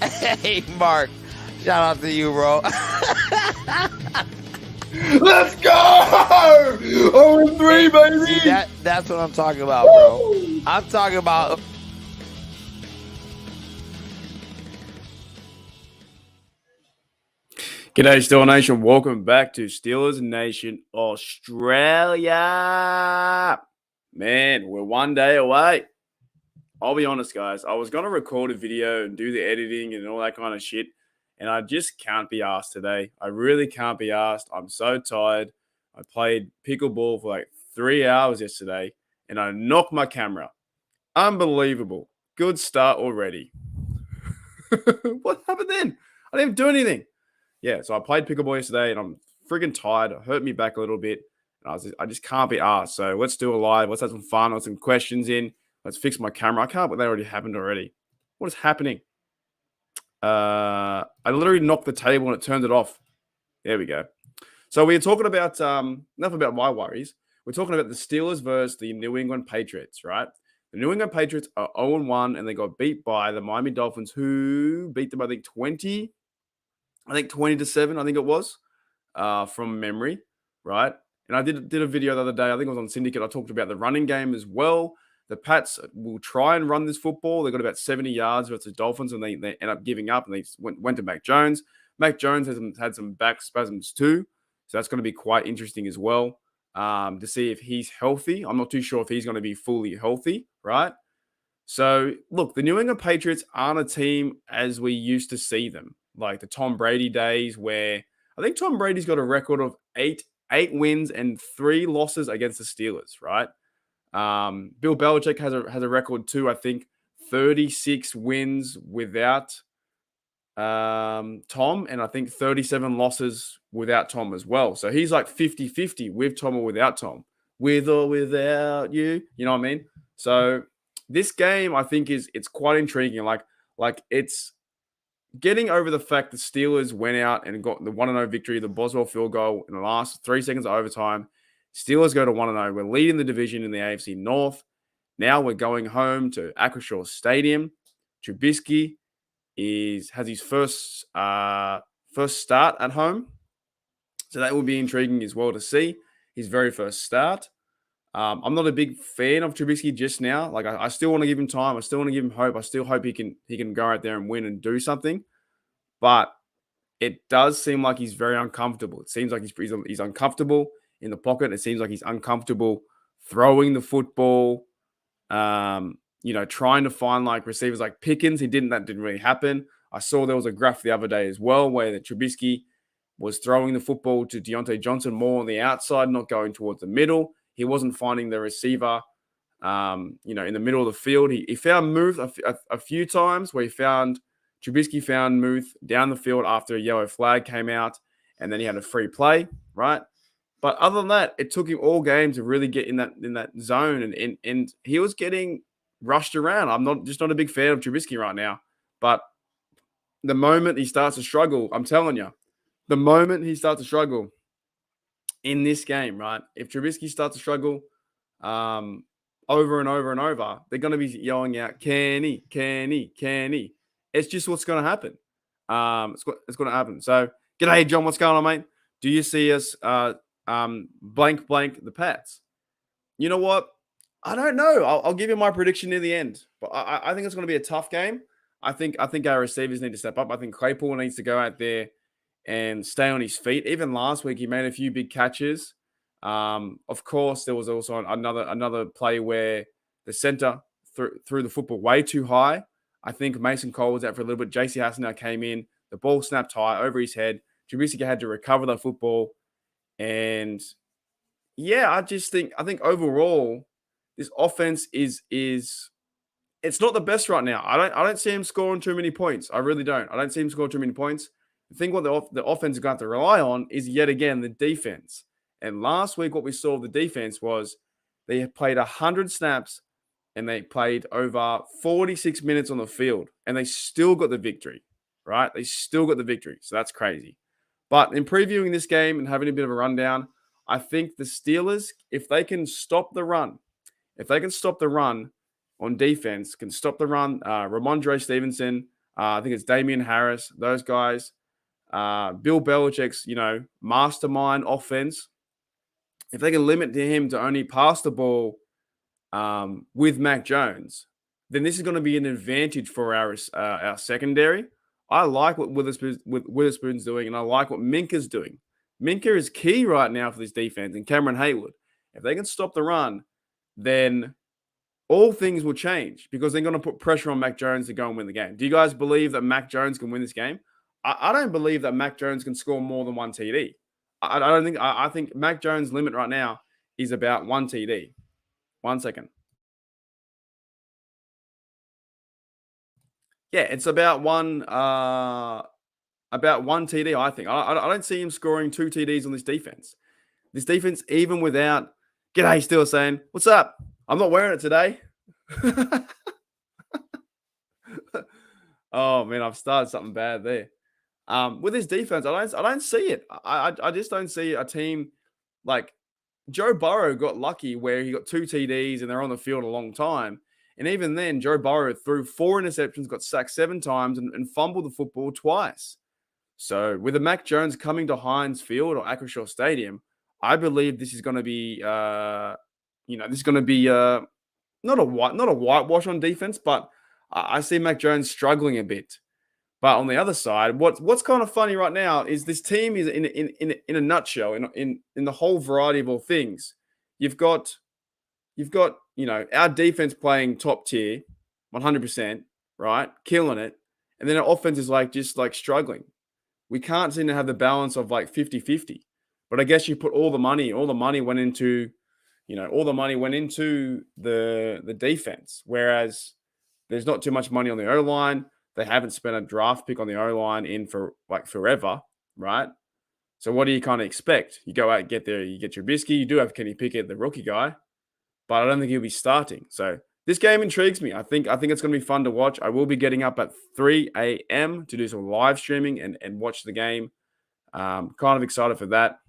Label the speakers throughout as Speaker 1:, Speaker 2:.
Speaker 1: Hey, Mark. Shout out to you, bro.
Speaker 2: Let's go! 0-3, baby!
Speaker 1: See, that's what I'm talking about, bro. I'm talking about...
Speaker 3: G'day, Steeler Nation. Welcome back to Steelers Nation Australia. Man, we're one day away. I'll be honest, guys. I was going to record a video and do the editing and all that kind of shit, and I just can't be asked today. I really can't be asked. I'm so tired. I played pickleball for like 3 hours yesterday, and I knocked my camera. Unbelievable. Good start already. What happened then? I didn't do anything. Yeah, so I played pickleball yesterday, and I'm freaking tired. It hurt me back a little bit. And I just can't be asked. So let's do a live. Let's have some fun. Let's have some questions in. Let's fix my camera. I can't believe that already happened already. What is happening? I literally knocked the table and it turned it off. There we go. So we're talking about enough about my worries. We're talking about the Steelers versus the New England Patriots, right? The New England Patriots are 0-1, and they got beat by the Miami Dolphins, who beat them, I think, 20-7, I think it was, from memory, right? And I did a video the other day. I think it was on Syndicate. I talked about the running game as well. The Pats will try and run this football. They got about 70 yards versus the Dolphins, and they end up giving up, and they went to Mac Jones. Mac Jones has had some back spasms too, so that's going to be quite interesting as well to see if he's healthy. I'm not too sure if he's going to be fully healthy, right? So, look, the New England Patriots aren't a team as we used to see them, like the Tom Brady days, where I think Tom Brady's got a record of eight wins and 3 losses against the Steelers, right? Bill Belichick has a record too, I think 36 wins without Tom, and I think 37 losses without Tom as well. So he's like 50-50 with Tom or without Tom, with or without you. You know what I mean? So this game, I think, it's quite intriguing. Like it's getting over the fact the Steelers went out and got the 1-0 victory, the Boswell field goal in the last 3 seconds of overtime. Steelers go to 1-0. We're leading the division in the AFC North. Now we're going home to Acrisure Stadium. Trubisky has his first start at home. So that will be intriguing as well to see. His very first start. I'm not a big fan of Trubisky just now. Like I still want to give him time. I still want to give him hope. I still hope he can go out there and win and do something. But it does seem like he's very uncomfortable. It seems like he's uncomfortable in the pocket. It seems like he's uncomfortable throwing the football. Trying to find like receivers like Pickens. That didn't really happen. I saw there was a graph the other day as well where the Trubisky was throwing the football to Deontay Johnson more on the outside, not going towards the middle. He wasn't finding the receiver, in the middle of the field. He found Muth a few times where Trubisky found Muth down the field after a yellow flag came out, and then he had a free play, right? But other than that, it took him all game to really get in that zone, and he was getting rushed around. I'm not a big fan of Trubisky right now, but the moment he starts to struggle, I'm telling you, the moment he starts to struggle in this game, right? If Trubisky starts to struggle over and over and over, they're going to be yelling out, Kenny. It's just what's going to happen. It's going to happen. So, g'day, John. What's going on, mate? Do you see us blank the Pats? You know what? I don't know. I'll give you my prediction near the end. But I think it's going to be a tough game. I think our receivers need to step up. I think Claypool needs to go out there and stay on his feet. Even last week, he made a few big catches. Of course, there was also another play where the center threw the football way too high. I think Mason Cole was out for a little bit. JC Hassenauer came in. The ball snapped high over his head. Trubisky had to recover the football. And yeah, I think overall, this offense is it's not the best right now. I don't see him scoring too many points. I really don't. I don't see him scoring too many points. I think what the offense is going to have to rely on is yet again the defense. And last week, what we saw of the defense was they played 100 snaps and they played over 46 minutes on the field, and they still got the victory, right? They still got the victory. So that's crazy. But in previewing this game and having a bit of a rundown, I think the Steelers, if they can stop the run, on defense, can stop the run, Ramondre Stevenson, I think it's Damian Harris, those guys, Bill Belichick's, mastermind offense, if they can limit him to only pass the ball with Mac Jones, then this is going to be an advantage for our secondary. I like what Witherspoon's doing, and I like what Minka's doing. Minka is key right now for this defense, and Cameron Haywood. If they can stop the run, then all things will change because they're going to put pressure on Mac Jones to go and win the game. Do you guys believe that Mac Jones can win this game? I don't believe that Mac Jones can score more than one TD. I don't think. I think Mac Jones' limit right now is about one TD. 1 second. Yeah, it's about one TD. I think. I don't see him scoring 2 TDs on this defense. This defense, even without "G'day," still saying, "What's up? I'm not wearing it today." Oh man, I've started something bad there. With this defense, I don't see it. I just don't see a team like Joe Burrow got lucky where he got 2 TDs and they're on the field a long time. And even then, Joe Burrow threw 4 interceptions, got sacked 7 times, and fumbled the football twice. So with the Mac Jones coming to Heinz Field or Acrisure Stadium, I believe this is going to be, not a whitewash on defense, but I see Mac Jones struggling a bit. But on the other side, what's kind of funny right now is this team is in a nutshell, in the whole variety of all things. You've got our defense playing top tier, 100%, right, killing it, and then our offense is just struggling. We can't seem to have the balance of 50-50. But I guess you put all the money went into, the defense, whereas there's not too much money on the O-line. They haven't spent a draft pick on the O-line in for forever, right? So what do you kind of expect? You go out and get there, you get your Trubisky. You do have Kenny Pickett, the rookie guy, but I don't think he'll be starting. So this game intrigues me. I think it's going to be fun to watch. I will be getting up at 3 a.m. to do some live streaming and watch the game. Kind of excited for that.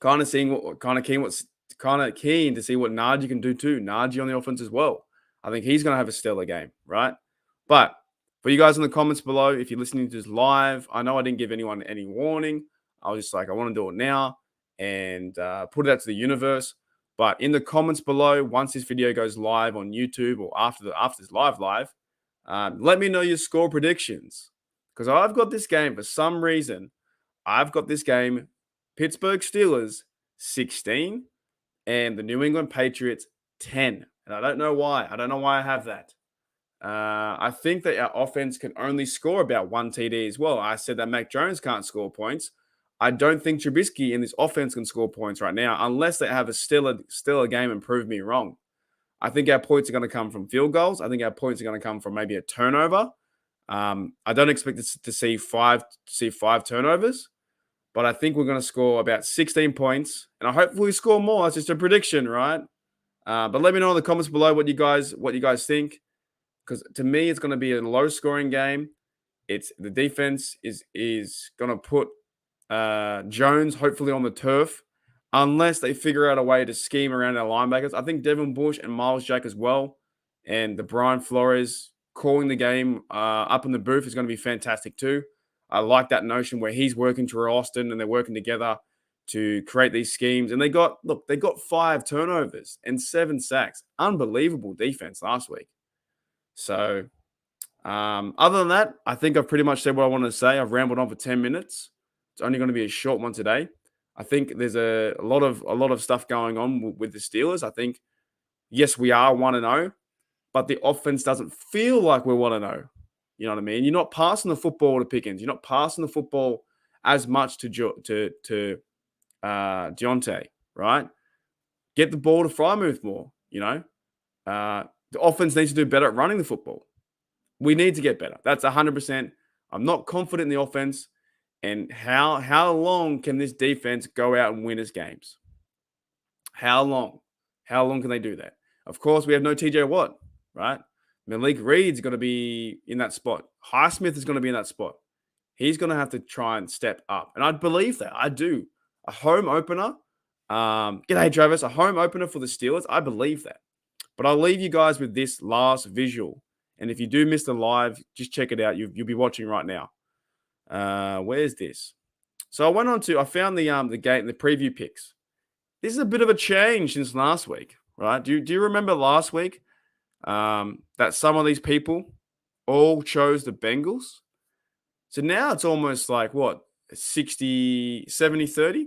Speaker 3: Kind of keen to see what Najee can do too. Najee on the offense as well. I think he's going to have a stellar game, right? But for you guys in the comments below, if you're listening to this live, I know I didn't give anyone any warning. I was just I want to do it now and put it out to the universe. But in the comments below, once this video goes live on YouTube or after this live, let me know your score predictions. Because I've got this game, for some reason, Pittsburgh Steelers 16 and the New England Patriots 10. And I don't know why. I don't know why I have that. I think that our offense can only score about 1 TD as well. I said that Mac Jones can't score points. I don't think Trubisky in this offense can score points right now unless they have a stellar game and prove me wrong. I think our points are going to come from field goals. I think our points are going to come from maybe a turnover. I don't expect to see five turnovers, but I think we're going to score about 16 points, and I hope we score more. It's just a prediction, right? But let me know in the comments below what you guys think, because to me it's going to be a low-scoring game. The defense is going to put Jones hopefully on the turf, unless they figure out a way to scheme around our linebackers. I think Devin Bush and Miles Jack as well, and the Brian Flores calling the game up in the booth is going to be fantastic too. I like that notion where he's working to Austin and they're working together to create these schemes. And they got 5 turnovers and 7 sacks. Unbelievable defense last week. So other than that, I think I've pretty much said what I wanted to say. I've rambled on for 10 minutes. It's only going to be a short one today. I think there's a lot of stuff going on with the Steelers. I think, yes, we are 1-0, but the offense doesn't feel like we're 1-0. You know what I mean? You're not passing the football to Pickens. You're not passing the football as much to Deontay, right? Get the ball to Freiermuth more, The offense needs to do better at running the football. We need to get better. That's 100%. I'm not confident in the offense. And how long can this defense go out and win us games? How long? How long can they do that? Of course, we have no TJ Watt, right? Malik Reed's going to be in that spot. Highsmith is going to be in that spot. He's going to have to try and step up. And I believe that. I do. A home opener G'day, Travis. A home opener for the Steelers. I believe that. But I'll leave you guys with this last visual. And if you do miss the live, just check it out. You'll be watching right now. Where's this? So I found the preview picks. This is a bit of a change since last week, right? Do you remember last week that some of these people all chose the Bengals? So now it's almost like what, 60, 70, 30?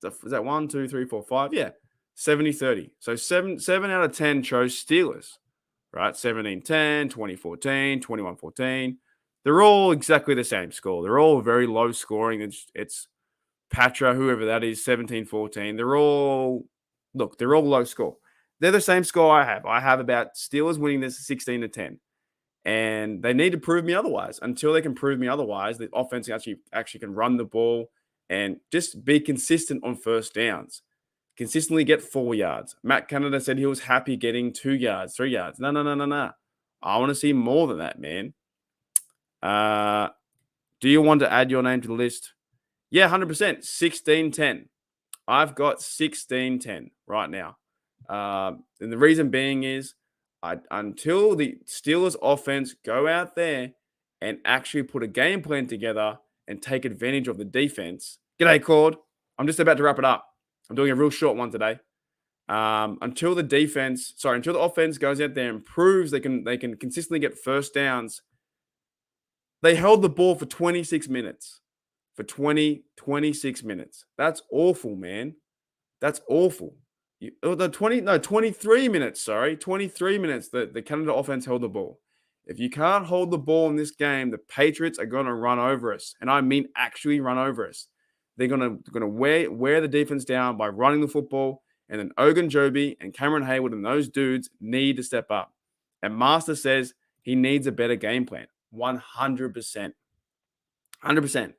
Speaker 3: Is that 1, 2, 3, 4, 5? Yeah, 70, 30. So 7 out of 10 chose Steelers, right? 17, 10, 20, 14, 21, 14. They're all exactly the same score. They're all very low scoring. It's Patra, whoever that is, 17, 14. They're all low score. They're the same score I have. I have about Steelers winning this 16 to 10. And they need to prove me otherwise. Until they can prove me otherwise, the offense actually can run the ball and just be consistent on first downs. Consistently get 4 yards. Matt Canada said he was happy getting 2 yards, 3 yards. No. I want to see more than that, man. Do you want to add your name to the list? Yeah, 100%. 16-10. I've got 16-10 right now. And the reason being is until the Steelers offense go out there and actually put a game plan together and take advantage of the defense. G'day, Cord. I'm just about to wrap it up. I'm doing a real short one today. Until the offense goes out there and proves they can consistently get first downs. They held the ball for 26 minutes. For 26 minutes. That's awful, man. That's awful. 23 minutes, sorry. 23 minutes the Canada offense held the ball. If you can't hold the ball in this game, the Patriots are going to run over us. And I mean actually run over us. They're going to wear the defense down by running the football. And then Ogunjobi and Cameron Hayward and those dudes need to step up. And Master says he needs a better game plan. 100%. 100%.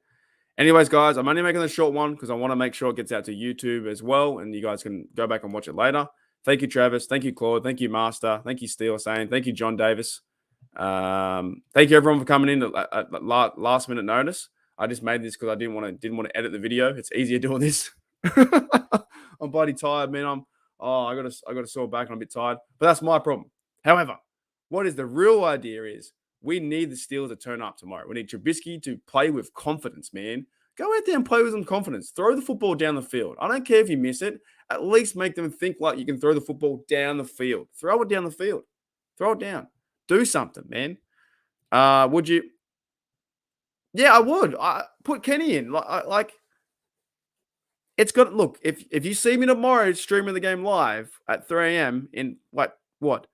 Speaker 3: Anyways, guys, I'm only making a short one because I want to make sure it gets out to YouTube as well, and you guys can go back and watch it later. Thank you, Travis. Thank you, Claude. Thank you, Master. Thank you, Steele saying. Thank you, John Davis. Thank you, everyone, for coming in at last minute notice. I just made this because I didn't want to edit the video. It's easier doing this. I'm bloody tired, man. I got a sore back and I'm a bit tired, but that's my problem. However, what is the real idea is we need the Steelers to turn up tomorrow. We need Trubisky to play with confidence, man. Go out there and play with some confidence. Throw the football down the field. I don't care if you miss it. At least make them think like you can throw the football down the field. Throw it down the field. Throw it down. Do something, man. Would you? Yeah, I would. I put Kenny in. Like it's got. Look, if you see me tomorrow streaming the game live at 3 a.m. in like what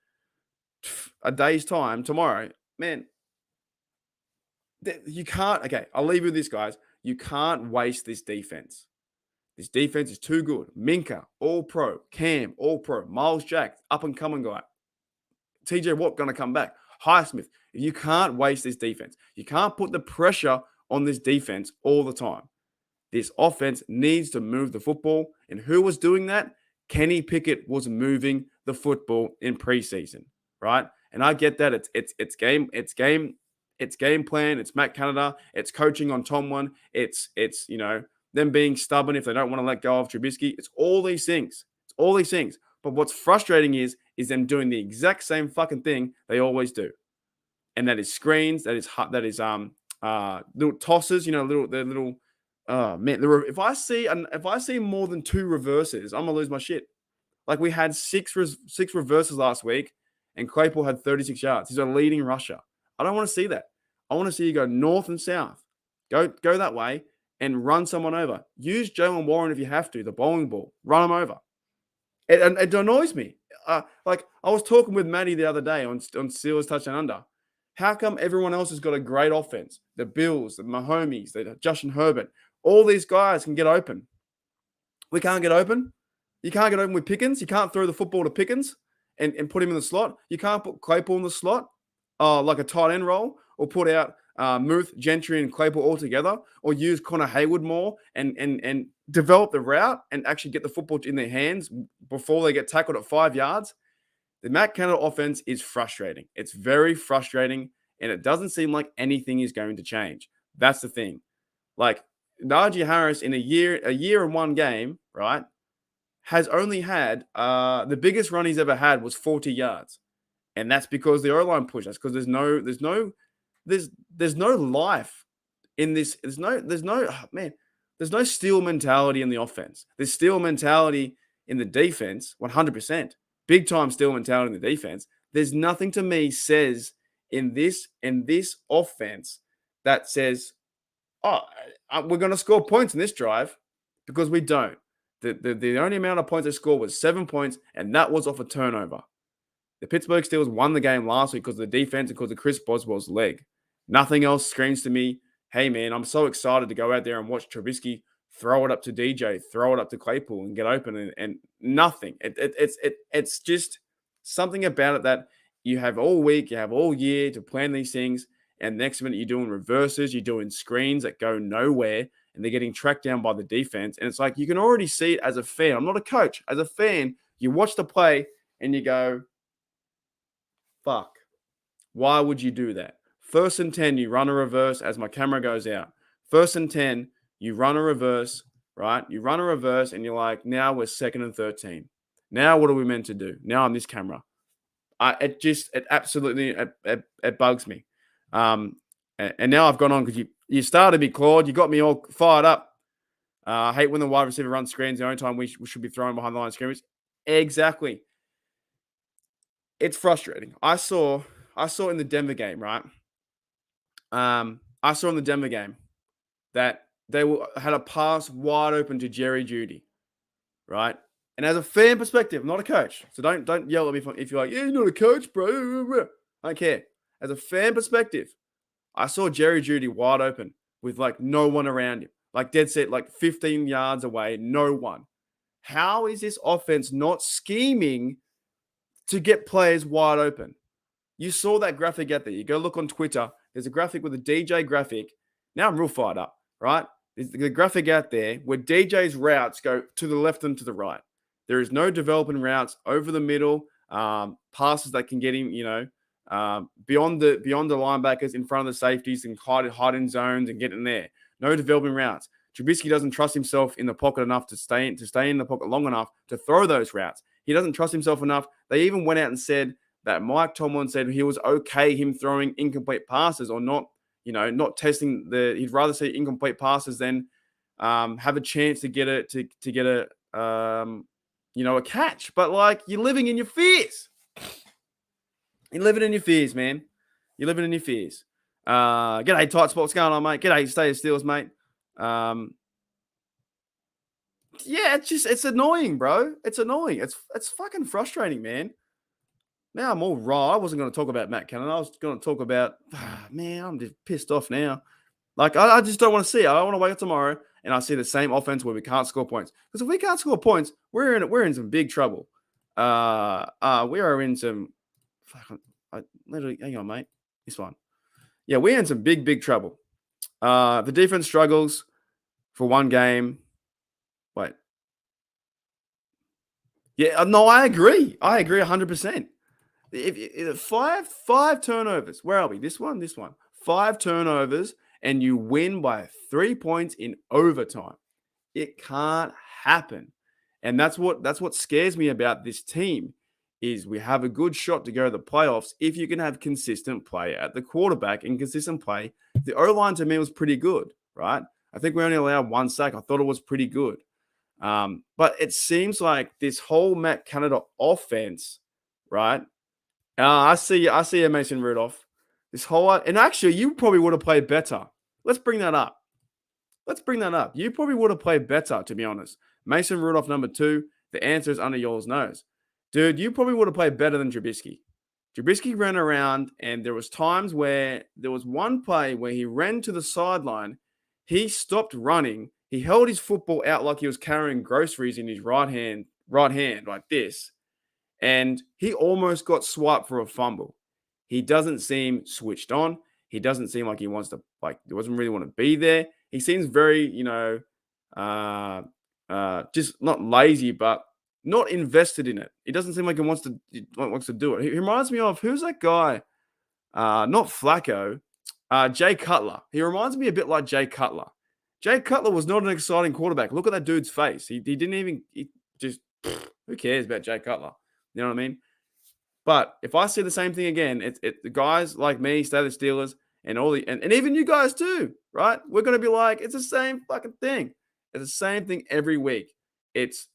Speaker 3: a day's time tomorrow, man. You can't. Okay, I'll leave you with this, guys. You can't waste this defense. This defense is too good. Minka, all pro. Cam, all pro. Miles Jack, up and coming guy. TJ Watt going to come back. Highsmith. You can't waste this defense. You can't put the pressure on this defense all the time. This offense needs to move the football. And who was doing that? Kenny Pickett was moving the football in preseason, right? And I get that it's game plan. It's Matt Canada. It's coaching on Tomlin. It's them being stubborn if they don't want to let go of Trubisky. It's all these things. But what's frustrating is them doing the exact same fucking thing they always do, and that is screens. That is little tosses. Oh man, if I see more than 2 reverses, I'm gonna lose my shit. Like we had six reverses last week, and Claypool had 36 yards. He's a leading rusher. I don't want to see that. I want to see you go north and south. Go that way and run someone over. Use Jalen Warren if you have to, the bowling ball. Run him over. It annoys me. Like I was talking with Maddie the other day on Steelers Touchdown Under. How come everyone else has got a great offense? The Bills, the Mahomes, the Justin Herbert. All these guys can get open. We can't get open. You can't get open with Pickens. You can't throw the football to Pickens and put him in the slot. You can't put Claypool in the slot like a tight end role, or put out Muth, Gentry, and Claypool all together, or use Connor Hayward more and develop the route and actually get the football in their hands before they get tackled at 5 yards. The Matt Canada offense is frustrating. It's very frustrating, and it doesn't seem like anything is going to change. That's the thing. Like Najee Harris in a year and one game, right? has only had the biggest run he's ever had was 40 yards. And that's because the O-line pushed. That's because there's no life in this. There's no steel mentality in the offense. There's steel mentality in the defense, 100%. Big time steel mentality in the defense. There's nothing to me says in this offense that says, oh, we're going to score points in this drive, because we don't. The only amount of points they scored was 7 points, and that was off a turnover. The Pittsburgh Steelers won the game last week because of the defense and because of Chris Boswell's leg. Nothing else screams to me, hey, man, I'm so excited to go out there and watch Trubisky throw it up to DJ, throw it up to Claypool and get open, and nothing. It's just something about it that you have all week, you have all year to plan these things, and next minute you're doing reverses, you're doing screens that go nowhere, and they're getting tracked down by the defense. And it's like you can already see it as a fan. I'm not a coach. As a fan, you watch the play and you go, fuck, why would you do that? 1st and 10, you run a reverse as my camera goes out. 1st and 10, you run a reverse, right? You run a reverse and you're like, now we're 2nd and 13. Now what are we meant to do? Now on this camera. It absolutely bugs me. And now I've gone on because you started me, Claude. You got me all fired up. I hate when the wide receiver runs screens. The only time we should be throwing behind the line of scrimmage. Exactly. It's frustrating. I saw in the Denver game, right? I saw in the Denver game that they had a pass wide open to Jerry Jeudy, right? And as a fan perspective, I'm not a coach, so don't yell at me if you're like, yeah, you're not a coach, bro. I don't care. As a fan perspective, I saw Jerry Jeudy wide open with like no one around him, like dead set, like 15 yards away, no one. How is this offense not scheming to get players wide open? You saw that graphic out there. You go look on Twitter. There's a graphic with a DJ graphic. Now I'm real fired up, right? There's the graphic out there where DJ's routes go to the left and to the right. There is no developing routes over the middle, passes that can get him, beyond the linebackers, in front of the safeties, and hide in zones and get in there. No developing routes. Trubisky doesn't trust himself in the pocket enough to stay in the pocket long enough to throw those routes. He doesn't trust himself enough. They even went out and said that Mike Tomlin said he was okay him throwing incomplete passes, or not testing he'd rather see incomplete passes than have a chance to get a catch. But like, you're living in your fears. You're living in your fears, man. You're living in your fears. G'day, Tight Spot. What's going on, mate? G'day, Stay Steelers, mate. Yeah, it's annoying, bro. It's annoying. It's fucking frustrating, man. Now I'm all raw. I wasn't going to talk about Matt Cannon. I was going to talk about, man, I'm just pissed off now. Like, I just don't want to see it. I want to wake up tomorrow and I see the same offense where we can't score points. Because if we can't score points, we're in some big trouble. We are in some literally, hang on, mate. This one. Yeah, we're in some big trouble. The defense struggles for one game. Wait. Yeah, no, I agree. 100%. If five turnovers, where are we? This one. 5 turnovers, and you win by 3 points in overtime. It can't happen. And that's what scares me about this team, is we have a good shot to go to the playoffs if you can have consistent play at the quarterback and consistent play. The O-line to me was pretty good, right? I think we only allowed 1 sack. I thought it was pretty good. But it seems like this whole Matt Canada offense, right? I see you, Mason Rudolph. And actually, you probably would have played better. Let's bring that up. You probably would have played better, to be honest. Mason Rudolph, number 2. The answer is under y'all's nose. Dude, you probably would have played better than Trubisky. Trubisky ran around, and there was times where there was one play where he ran to the sideline. He stopped running. He held his football out like he was carrying groceries in his right hand like this. And he almost got swiped for a fumble. He doesn't seem switched on. He doesn't seem like he wants to, he doesn't really want to be there. He seems very, just not lazy, but not invested in it. He doesn't seem like he wants to do it. He reminds me of, who's that guy? Not Flacco, Jay Cutler. He reminds me a bit like Jay Cutler. Jay Cutler was not an exciting quarterback. Look at that dude's face. He didn't even, Who cares about Jay Cutler? You know what I mean? But if I see the same thing again, the guys like me, stay the Steelers, and and even you guys too, right? We're gonna be like, it's the same fucking thing. It's the same thing every week. It's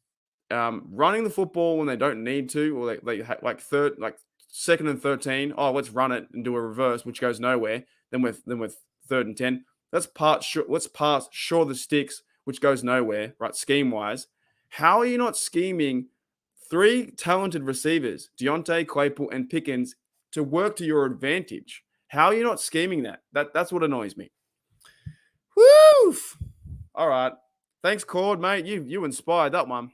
Speaker 3: running the football when they don't need to, or like second and 13. Oh, let's run it and do a reverse, which goes nowhere. Then with third and 10, let's pass short the sticks, which goes nowhere, right? Scheme wise, how are you not scheming three talented receivers, Deontay, Claypool, and Pickens, to work to your advantage? How are you not scheming that? That's what annoys me. Woo! All right. Thanks, Cord, mate. You inspired that one.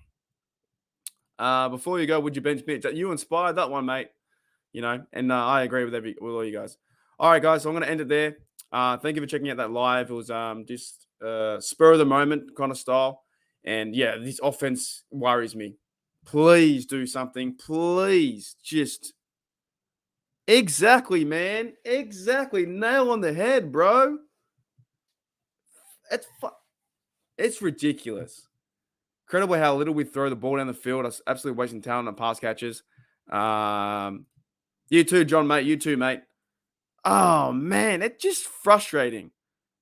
Speaker 3: Before you go, would you bench me? You inspired that one, mate. And I agree with all you guys. All right, guys. So I'm going to end it there. Thank you for checking out that live. It was just spur of the moment kind of style. And yeah, this offense worries me. Please do something. Please just exactly, man. Exactly. Nail on the head, bro. It's ridiculous. Incredible how little we throw the ball down the field. Us absolutely wasting talent on pass catches. You too, John, mate. You too, mate. Oh, man. It's just frustrating.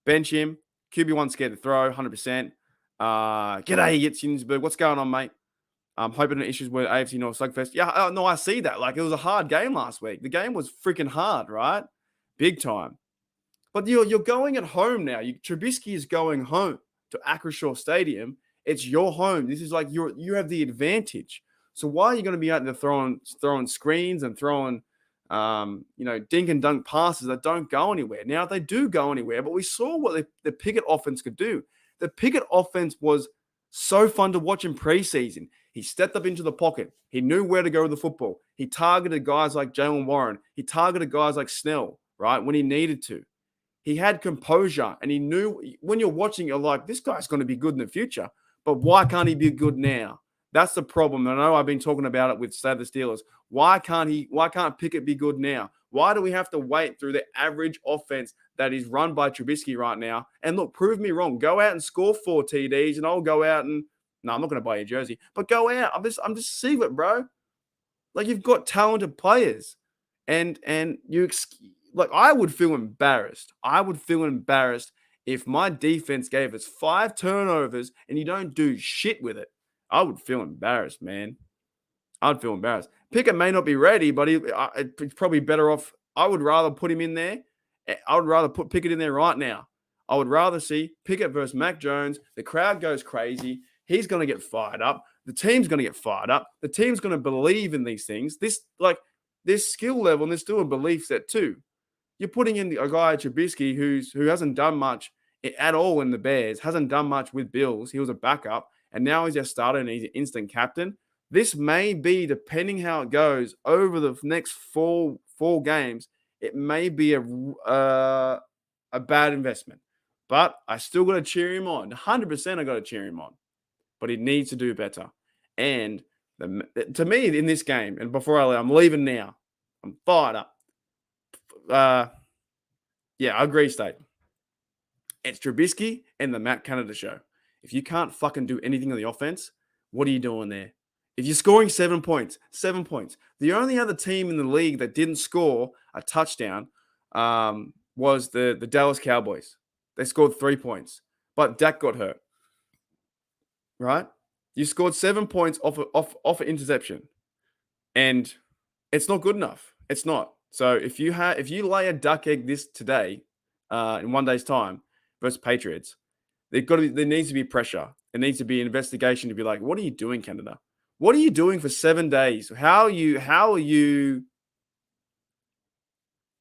Speaker 3: Bench him. QB1 scared to throw, 100%. G'day, Yitzensberg. What's going on, mate? I'm hoping the issues with AFC North Slugfest. Yeah, no, I see that. Like, it was a hard game last week. The game was freaking hard, right? Big time. But you're going at home now. Trubisky is going home to Acrisure Stadium. It's your home. This is like you have the advantage. So why are you going to be out there throwing screens and throwing dink and dunk passes that don't go anywhere? Now they do go anywhere, but we saw what the Pickett offense could do. The Pickett offense was so fun to watch in preseason. He stepped up into the pocket. He knew where to go with the football. He targeted guys like Jalen Warren. He targeted guys like Snell, right, when he needed to. He had composure, and he knew when you're watching, you're like, this guy's going to be good in the future. But why can't he be good now? That's the problem. I know I've been talking about it with, say, the Steelers. Why can't Pickett be good now? Why do we have to wait through the average offense that is run by Trubisky right now? And look, prove me wrong. Go out and score 4 TDs, and I'll go out and no, I'm not going to buy your jersey, but go out. I'm just see it, bro. Like, you've got talented players, and like, I would feel embarrassed. I would feel embarrassed if my defense gave us 5 turnovers and you don't do shit with it. I would feel embarrassed, man. I'd feel embarrassed. Pickett may not be ready, but he's probably better off. I would rather put him in there. I would rather put Pickett in there right now. I would rather see Pickett versus Mac Jones. The crowd goes crazy. He's going to get fired up. The team's going to get fired up. The team's going to believe in these things. This skill level, and there's still a belief set too. You're putting in a guy, Trubisky, who hasn't done much at all in the Bears, hasn't done much with Bills. He was a backup, and now he's a starter and he's an instant captain. This may be, depending how it goes over the next four games, it may be a bad investment. But I still got to cheer him on. 100% I got to cheer him on. But he needs to do better. And to me, in this game, and before I'm leaving now, I'm fired up. I agree, State. It's Trubisky and the Matt Canada show. If you can't fucking do anything on the offense, what are you doing there? If you're scoring 7 points, 7 points. The only other team in the league that didn't score a touchdown was the Dallas Cowboys. They scored 3 points, but Dak got hurt. Right? You scored 7 points off an interception, and it's not good enough. It's not. So if you lay a duck egg this today, in 1 day's time versus Patriots, there needs to be pressure. There needs to be an investigation to be like, what are you doing, Canada? What are you doing for 7 days? What are you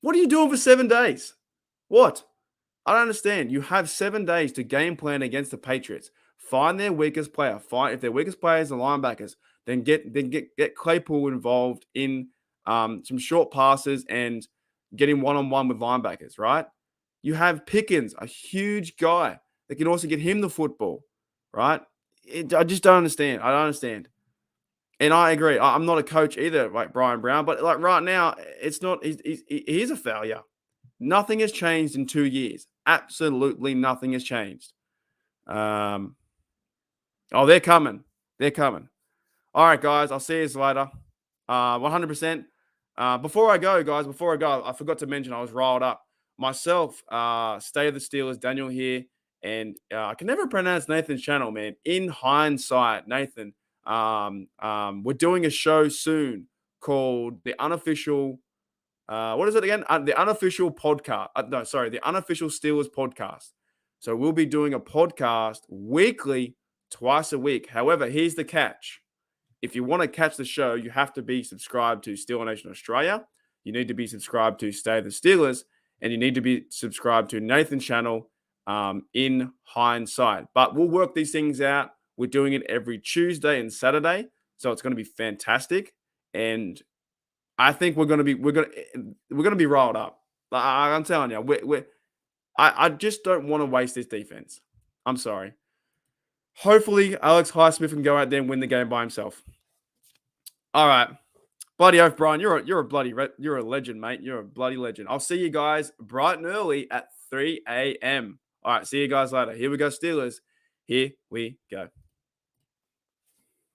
Speaker 3: doing for 7 days? What? I don't understand. You have 7 days to game plan against the Patriots. Find their weakest player. If their weakest player is the linebackers, then get Claypool involved in some short passes and getting one-on-one with linebackers, right? You have Pickens, a huge guy that can also get him the football, right? I just don't understand. I don't understand. And I agree. I'm not a coach either, like Brian Brown, but like right now, it's not. He's a failure. Nothing has changed in 2 years. Absolutely nothing has changed. They're coming. They're coming. All right, guys. I'll see you later. 100%. Before I go, guys, I forgot to mention I was riled up. Myself, Stay of the Steelers, Daniel here, and I can never pronounce Nathan's channel, man. In hindsight, Nathan, we're doing a show soon called The Unofficial what is it again? The unofficial podcast. The unofficial Steelers podcast. So we'll be doing a podcast weekly, twice a week. However, here's the catch. If you want to catch the show, you have to be subscribed to Steeler Nation Australia. You need to be subscribed to Stay the Steelers, and you need to be subscribed to Nathan's channel in hindsight. But we'll work these things out. We're doing it every Tuesday and Saturday, so it's going to be fantastic. And I think we're gonna be riled up. I'm telling you, I just don't want to waste this defense. I'm sorry. Hopefully, Alex Highsmith can go out there and win the game by himself. All right, bloody oath, Brian. You're a legend, mate. You're a bloody legend. I'll see you guys bright and early at 3 a.m. All right, see you guys later. Here we go, Steelers. Here we go.